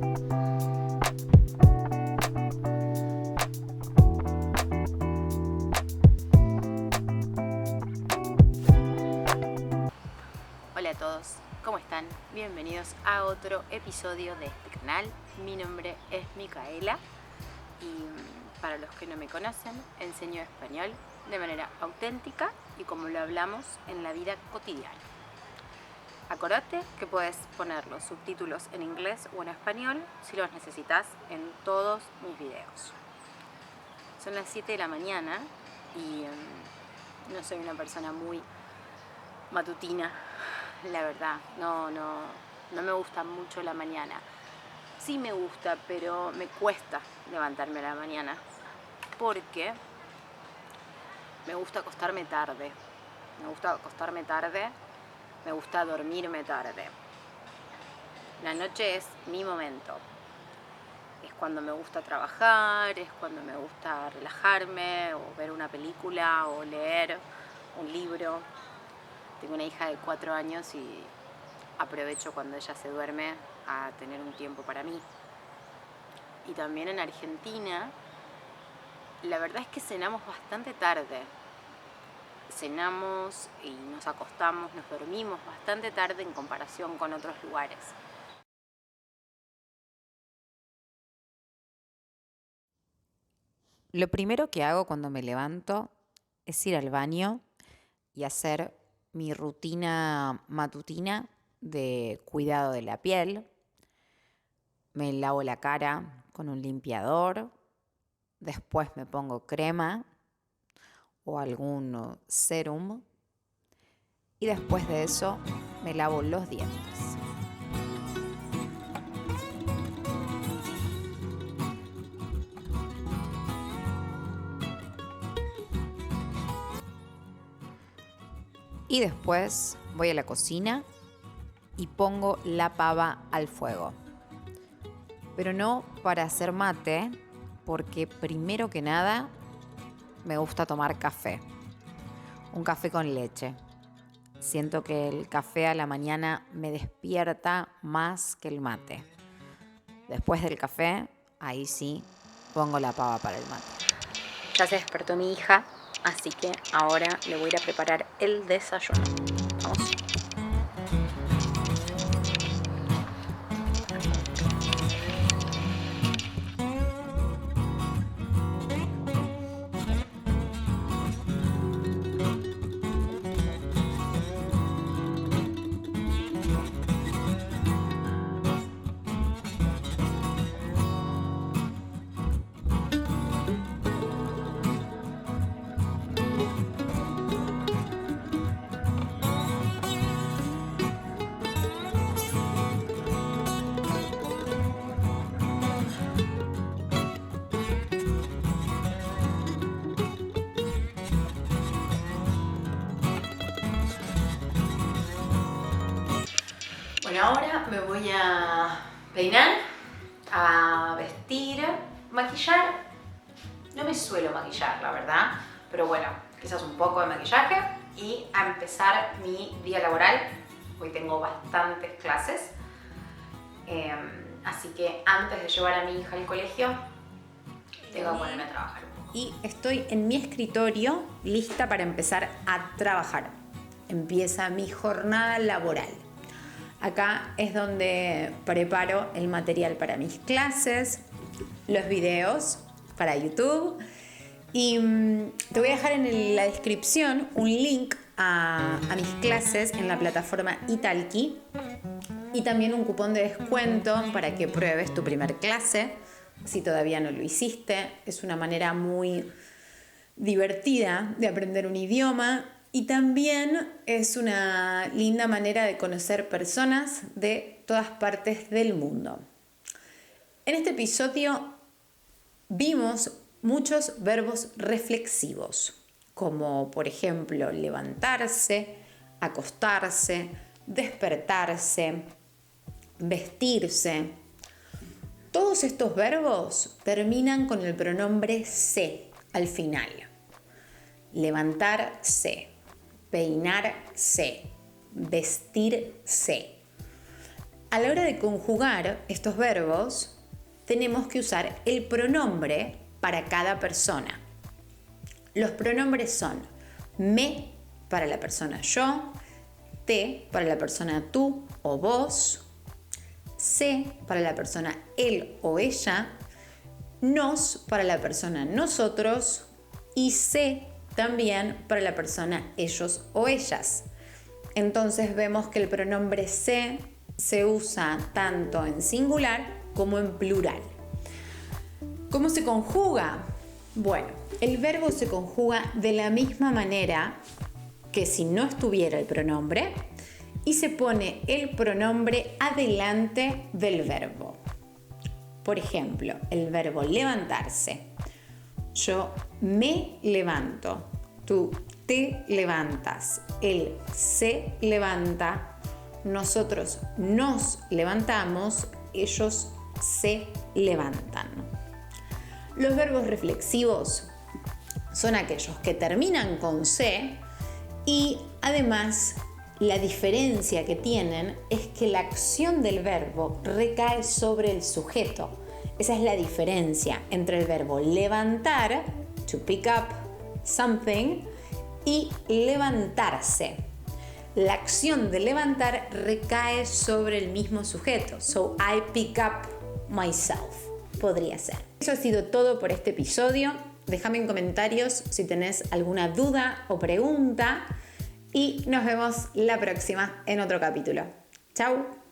Hola a todos, ¿cómo están? Bienvenidos a otro episodio de este canal. Mi nombre es Micaela y para los que no me conocen, enseño español de manera auténtica y como lo hablamos en la vida cotidiana. Acordate que puedes poner los subtítulos en inglés o en español si los necesitas en todos mis videos. Son las 7 de la mañana y no soy una persona muy matutina. La verdad, no me gusta mucho la mañana. Sí me gusta, pero me cuesta levantarme a la mañana porque me gusta acostarme tarde. Me gusta dormirme tarde. La noche es mi momento. Es cuando me gusta trabajar, es cuando me gusta relajarme o ver una película o leer un libro. Tengo una hija de 4 años y aprovecho cuando ella se duerme a tener un tiempo para mí. Y también en Argentina, la verdad es que cenamos bastante tarde. Cenamos y nos acostamos, nos dormimos bastante tarde en comparación con otros lugares. Lo primero que hago cuando me levanto es ir al baño y hacer mi rutina matutina de cuidado de la piel. Me lavo la cara con un limpiador, después me pongo crema o algún serum y después de eso me lavo los dientes. Y después voy a la cocina y pongo la pava al fuego. Pero no para hacer mate, porque primero que nada me gusta tomar café. Un café con leche. Siento que el café a la mañana me despierta más que el mate. Después del café, ahí sí, pongo la pava para el mate. Ya se despertó mi hija, así que ahora le voy a ir a preparar el desayuno. Vamos. Bueno, ahora me voy a peinar, a vestir, maquillar. No me suelo maquillar, la verdad, pero bueno, quizás un poco de maquillaje y a empezar mi día laboral. Hoy tengo bastantes clases, así que antes de llevar a mi hija al colegio, tengo que ponerme a trabajar un poco. Y estoy en mi escritorio lista para empezar a trabajar. Empieza mi jornada laboral. Acá es donde preparo el material para mis clases, los videos para YouTube y te voy a dejar en la descripción un link a mis clases en la plataforma Italki y también un cupón de descuento para que pruebes tu primer clase si todavía no lo hiciste. Es una manera muy divertida de aprender un idioma. Y también es una linda manera de conocer personas de todas partes del mundo. En este episodio vimos muchos verbos reflexivos, como por ejemplo levantarse, acostarse, despertarse, vestirse. Todos estos verbos terminan con el pronombre se al final. Levantarse, peinarse, vestirse. a la hora de conjugar estos verbos, tenemos que usar el pronombre para cada persona. Los pronombres son me para la persona yo, te para la persona tú o vos, se para la persona él o ella, nos para la persona nosotros y se también para la persona ellos o ellas. Entonces vemos que el pronombre se usa tanto en singular como en plural. ¿Cómo se conjuga? Bueno, el verbo se conjuga de la misma manera que si no estuviera el pronombre y se pone el pronombre adelante del verbo. Por ejemplo, el verbo levantarse. Yo me levanto, tú te levantas, él se levanta, nosotros nos levantamos, ellos se levantan. Los verbos reflexivos son aquellos que terminan con se y además la diferencia que tienen es que la acción del verbo recae sobre el sujeto. Esa es la diferencia entre el verbo levantar, to pick up something, y levantarse. La acción de levantar recae sobre el mismo sujeto. So I pick up myself. Podría ser. Eso ha sido todo por este episodio. Déjame en comentarios si tenés alguna duda o pregunta y nos vemos la próxima en otro capítulo. Chau.